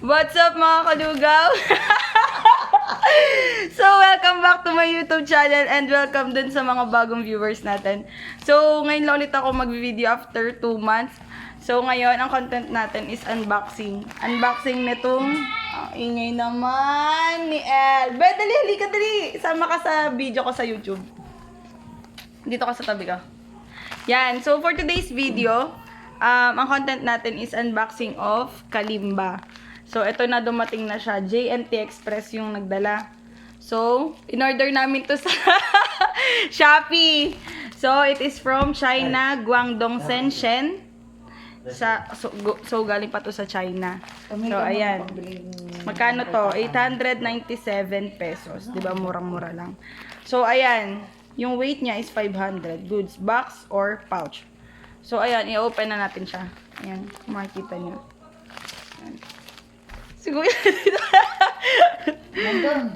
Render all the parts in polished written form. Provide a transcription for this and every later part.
What's up mga kalugaw? So, welcome back to my YouTube channel and welcome dun sa mga bagong viewers natin. So, ngayon lang ulit ako mag-video after 2 months. So, ngayon, ang content natin is unboxing. Unboxing nitong, ingay naman ni El. Be, dali, halika, dali. Sama ka sa video ko sa YouTube. Dito ka sa tabi ka. Yan. So, for today's video, ang content natin is unboxing of Kalimba. So, ito na dumating na siya. J&T Express yung nagdala. So, in-order namin to sa Shopee. So, it is from China, Guangdong, Shenzhen. So, galing pa to sa China. So, ayan. Magkano to? 897 pesos. Diba? Murang-mura lang. So, ayan. Yung weight niya is 500. Goods box or pouch. So, ayan. I-open na natin siya. Ayan. Makikita niyo. Ayan. Siguro nandun.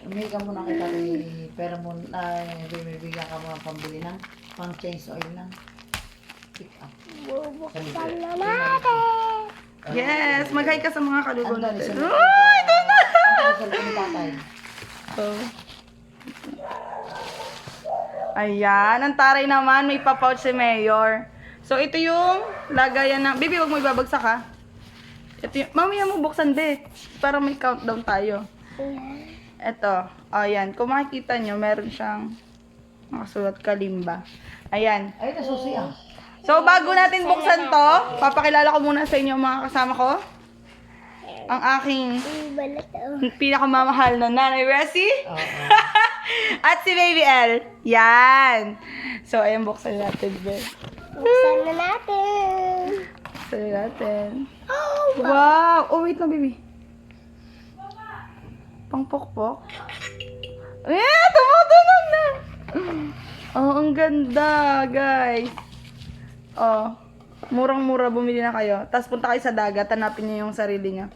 Umili ka muna kita pera mo na bibigyan ka mga pambili ng pang change oil lang. Pick up. Bubuksan na natin. yes, mag-hi ka sa mga kalugaw Andun, natin. isa Uy, ito na! sa loob ng tatay. Oh. Ayan, ang taray naman, may pa-pouch si Mayor. So, ito yung lagayan ng... Baby, huwag mo ibabagsak ha. Ito yung... Mamaya mo buksan, be. Para may countdown tayo. Ito. Ayan, kung makikita nyo, meron siyang nakasulat Kalimba. Ayan. Ay, nasusi ah. So, bago natin buksan to, papakilala ko muna sa inyo mga kasama ko. Ang aking pinakamamahal na nanay, Ressie. At si Baby L. Yan. So, ayan, buksan natin, be. Buksan na natin. Buksan natin. Wow! Oh, wait lang, baby. Pangpokpok. Eh, tumutunog na! Oh, ang ganda, guys. Oh, murang-mura bumili na kayo. Tapos punta kayo sa dagat, hanapin niyo yung sarili niyo.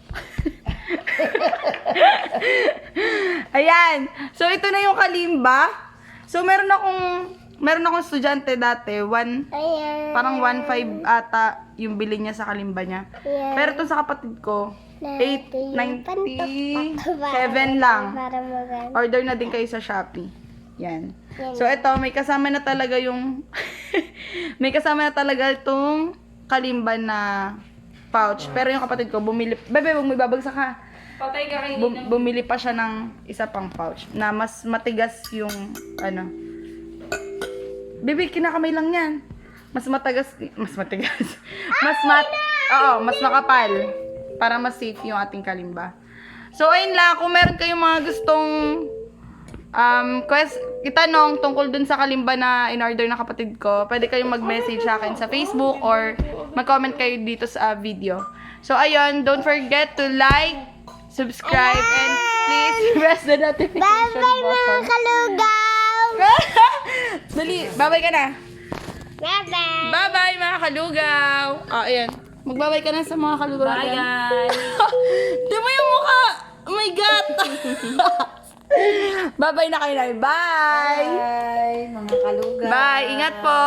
Ayan. So, ito na yung Kalimba. So, meron akong estudyante dati, Ayan. parang 1.5 ata yung bili niya sa Kalimba niya. Ayan. Pero ito sa kapatid ko, Ito yung 8.97 pantok lang. para maganda. Order na din kayo sa Shopee. Yan. So, ito, may kasama na talaga yung... may kasama na talaga itong Kalimba na pouch. Pero yung kapatid ko, bumili... Bebe, huwag mo ibabagsak ha. Patay ka kayo Bumili pa siya ng isa pang pouch na mas matigas yung ano. Bebe, kinakamay lang yan. Mas matigas. Mas makapal. Para mas safe yung ating Kalimba. So, ayun lang. Kung meron kayong mga gustong itanong tungkol dun sa Kalimba na in-order ng kapatid ko, pwede kayong mag-message sa akin sa Facebook or mag-comment kayo dito sa video. So, ayun. Don't forget to like, subscribe, and please press the notification Bye-bye mga button. kalugaw. Dali, bye-bye ka na. Bye-bye. Bye-bye mga kalugaw. Ayan. Magbabay ka na sa mga kalugaw Bye, natin. guys! Di mo yung mukha! Oh my God! Bye-bye na kayo na. Bye! Bye, mga kaluga. Bye! Ingat po!